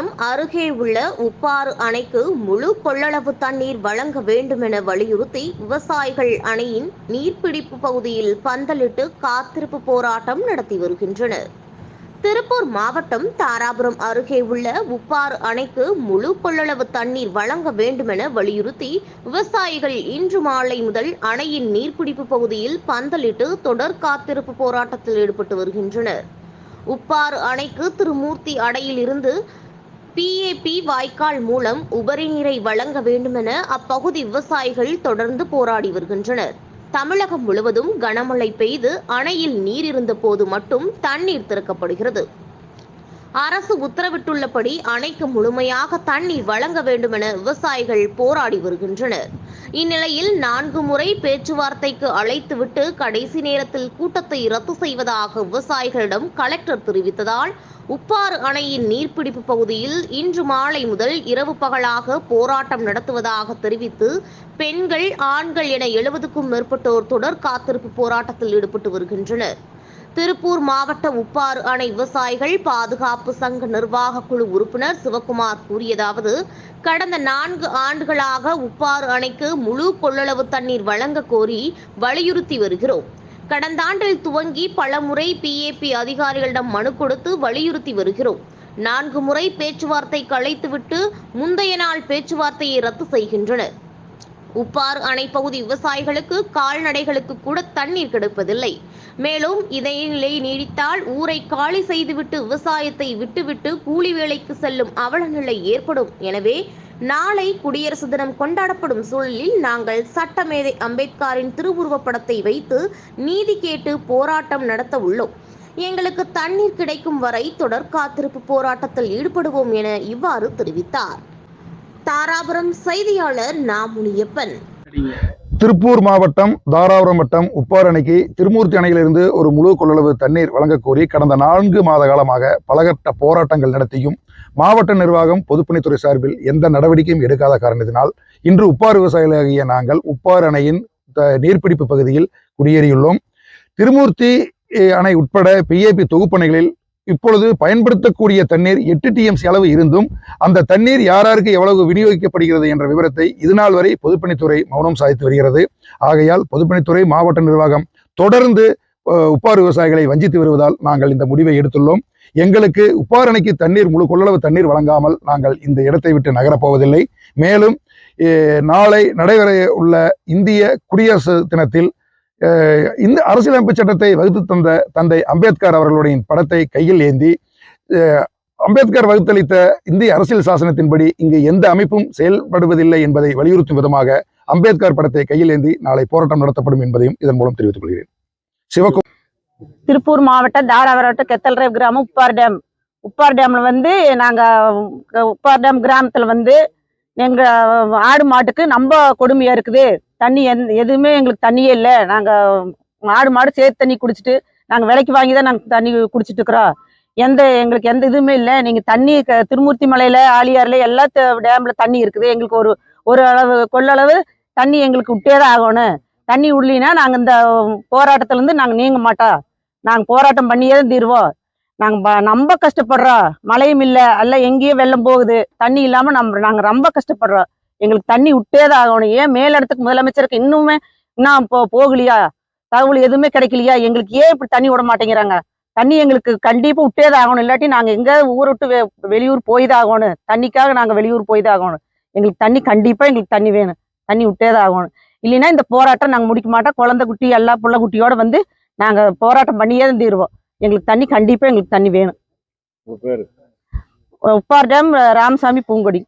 தாராபுரம் அருகே உள்ள உப்பாறு அணைக்கு முழு கொள்ளளவு தண்ணீர் வழங்க வேண்டும் என வலியுறுத்தி விவசாயிகள் அணையின் நீர்பிடிப்பு பகுதியில் பந்தலிட்டு காத்திருப்பு போராட்டம் நடத்தி வருகின்றனர். திருப்பூர் மாவட்டம் தாராபுரம் அருகே உள்ள உப்பாறு அணைக்கு முழு கொள்ளளவு தண்ணீர் வழங்க வேண்டும் என வலியுறுத்தி விவசாயிகள் இன்று மாலை முதல் அணையின் நீர்பிடிப்பு பகுதியில் பந்தலிட்டு தொடர் காத்திருப்பு போராட்டத்தில் ஈடுபட்டு வருகின்றனர். உப்பாறு அணைக்கு திருமூர்த்தி அணையில் இருந்து PAP வாய்க்கால் மூலம் உபரி நீரை வழங்க வேண்டுமென அப்பகுதி விவசாயிகள் தொடர்ந்து போராடி வருகின்றனர். தமிழகம் முழுவதும் கனமழை பெய்து அணையில் நீர் இருந்த போது மட்டும் தண்ணீர் திறக்கப்படுகிறது. அரசு உத்தரவிட்டுள்ளபடி அணைக்கு முழுமையாக தண்ணீர் வழங்க வேண்டும் என விவசாயிகள் போராடி வருகின்றனர். இந்நிலையில் 4 முறை பேச்சுவார்த்தைக்கு அழைத்துவிட்டு கடைசி நேரத்தில் கூட்டத்தை ரத்து செய்வதாக விவசாயிகளிடம் கலெக்டர் தெரிவித்ததால் உப்பாறு அணையின் நீர்பிடிப்பு பகுதியில் இன்று மாலை முதல் இரவு பகலாக போராட்டம் நடத்துவதாக தெரிவித்து பெண்கள், ஆண்கள் என 70க்கும் மேற்பட்டோர் தொடர் காத்திருப்பு போராட்டத்தில் ஈடுபட்டு வருகின்றனர். திருப்பூர் மாவட்ட உப்பாறு அணை விவசாயிகள் பாதுகாப்பு சங்க நிர்வாக குழு உறுப்பினர் சிவக்குமார் கூறியதாவது, கடந்த 4 ஆண்டுகளாக உப்பாறு அணைக்கு முழு கொள்ளளவு தண்ணீர் வழங்க கோரி வலியுறுத்தி வருகிறோம். கடந்த ஆண்டில் துவங்கி பல முறை PAP அதிகாரிகளிடம் மனு கொடுத்து வலியுறுத்தி வருகிறோம். 4 முறை பேச்சுவார்த்தைக்கு அழைத்துவிட்டு முந்தைய நாள் பேச்சுவார்த்தையை ரத்து செய்கின்றனர். உப்பாறு அணை பகுதி விவசாயிகளுக்கு கால்நடைகளுக்கு கூட தண்ணீர் கிடைப்பதில்லை. மேலும் இதே நிலை நீடித்தால் ஊரை காலி செய்துவிட்டு விவசாயத்தை விட்டுவிட்டு கூலி வேலைக்கு செல்லும் அவல நிலை ஏற்படும். எனவே நாளை குடியரசு தினம் கொண்டாடப்படும் சூழலில் நாங்கள் சட்டமேதை அம்பேத்கரின் திருவுருவப் படத்தை வைத்து நீதி கேட்டு போராட்டம் நடத்த உள்ளோம். எங்களுக்கு தண்ணீர் கிடைக்கும் வரை தொடர் காத்திருப்பு போராட்டத்தில் ஈடுபடுவோம் என இவ்வாறு தெரிவித்தார். தாராபுரம் செய்தியாளர் நாமுனியப்பன். திருப்பூர் மாவட்டம் தாராபுரம் வட்டம் உப்பாறு அணைக்கு திருமூர்த்தி அணையிலிருந்து ஒரு முழு கொள்ளளவு தண்ணீர் வழங்க கோரி கடந்த 4 மாத காலமாக பலகட்ட போராட்டங்கள் நடத்தியும் மாவட்ட நிர்வாகம் பொதுப்பணித்துறை சார்பில் எந்த நடவடிக்கையும் எடுக்காத காரணத்தினால் இன்று உப்பாறு விவசாயிகளாகிய நாங்கள் உப்பாறு அணையின் நீர்பிடிப்பு பகுதியில் குடியேறியுள்ளோம். திருமூர்த்தி அணை உட்பட PAP தொகுப்பணைகளில் இப்பொழுது பயன்படுத்தக்கூடிய தண்ணீர் 8 TMC அளவு இருந்தும் அந்த தண்ணீர் யாராருக்கு எவ்வளவு விநியோகிக்கப்படுகிறது என்ற விவரத்தை இதுநாள் வரை பொதுப்பணித்துறை மௌனம் சாதித்து வருகிறது. ஆகையால் பொதுப்பணித்துறை மாவட்ட நிர்வாகம் தொடர்ந்து உப்பாறு விவசாயிகளை வஞ்சித்து வருவதால் நாங்கள் இந்த முடிவை எடுத்துள்ளோம். எங்களுக்கு உப்பாறு அணைக்கு தண்ணீர் முழு கொள்ளளவு தண்ணீர் வழங்காமல் நாங்கள் இந்த இடத்தை விட்டு நகரப்போவதில்லை. மேலும் நாளை நடைபெற உள்ள இந்திய குடியரசு தினத்தில் இந்த அரசியலமைப்பு சட்டத்தை வகுத்து தந்த தந்தை அம்பேத்கர் அவர்களுடைய படத்தை கையில் ஏந்தி அம்பேத்கர் வகுத்தளித்த இந்திய அரசியல் சாசனத்தின்படி இங்கு எந்த அமைப்பும் செயல்படுவதில்லை என்பதை வலியுறுத்தும் விதமாக அம்பேத்கர் படத்தை கையில் ஏந்தி நாளை போராட்டம் நடத்தப்படும் என்பதையும் இதன் மூலம் தெரிவித்துக் கொள்கிறேன். சிவகுமார். திருப்பூர் மாவட்டம் தாராபுரம் கெத்தல்ரேவ் கிராமம் உப்பாறு டேம்ல நாங்க உப்பாறு டேம் கிராமத்துல எங்க ஆடு மாட்டுக்கு ரொம்ப கொடுமையா இருக்குது. தண்ணி எதுவுமே எங்களுக்கு தண்ணியே இல்லை. நாங்கள் ஆடு மாடு சேர்த்து தண்ணி குடிச்சிட்டு நாங்கள் விலைக்கு வாங்கி தான் நாங்கள் தண்ணி குடிச்சிட்டு இருக்கிறோம். எங்களுக்கு எந்த இதுவுமே இல்லை. நீங்கள் தண்ணி திருமூர்த்தி மலையில், ஆலியாரில் எல்லா டேமில் தண்ணி இருக்குது. எங்களுக்கு ஒரு அளவு கொள்ளளவு தண்ணி எங்களுக்கு விட்டே தான் ஆகணும். தண்ணி விடலினா நாங்கள் இந்த போராட்டத்துலேருந்து நாங்கள் நீங்க மாட்டோம். நாங்கள் போராட்டம் பண்ணியே தான் தீர்வோம். நாங்கள் ரொம்ப கஷ்டப்படுறோம். மழையும் இல்லை, எல்லாம் எங்கேயோ வெள்ளம் போகுது. தண்ணி இல்லாமல் நாங்கள் ரொம்ப கஷ்டப்படுறோம். எங்களுக்கு தண்ணி விட்டே தான் ஆகணும். ஏன் மேலிடத்துக்கு முதலமைச்சருக்கு இன்னுமே போகலையா, தகவல் எதுவுமே கிடைக்கலையா? எங்களுக்கு ஏன் இப்படி தண்ணி விட மாட்டேங்கிறாங்க? தண்ணி எங்களுக்கு கண்டிப்பாக விட்டே தான் ஆகணும். இல்லாட்டி நாங்கள் எங்கே ஊரை விட்டு வெளியூர் போய் தான் ஆகணும். தண்ணிக்காக நாங்கள் வெளியூர் போய் தான் ஆகணும். எங்களுக்கு தண்ணி கண்டிப்பாக எங்களுக்கு தண்ணி வேணும். தண்ணி விட்டே தான் ஆகணும். இல்லைன்னா இந்த போராட்டம் நாங்கள் முடிக்க மாட்டோம். குழந்தை குட்டி எல்லா புள்ள குட்டியோட நாங்கள் போராட்டம் பண்ணியே தான் தீருவோம். எங்களுக்கு தண்ணி கண்டிப்பாக எங்களுக்கு தண்ணி வேணும். உப்பாறு டேம் ராமசாமி பூங்கொடி.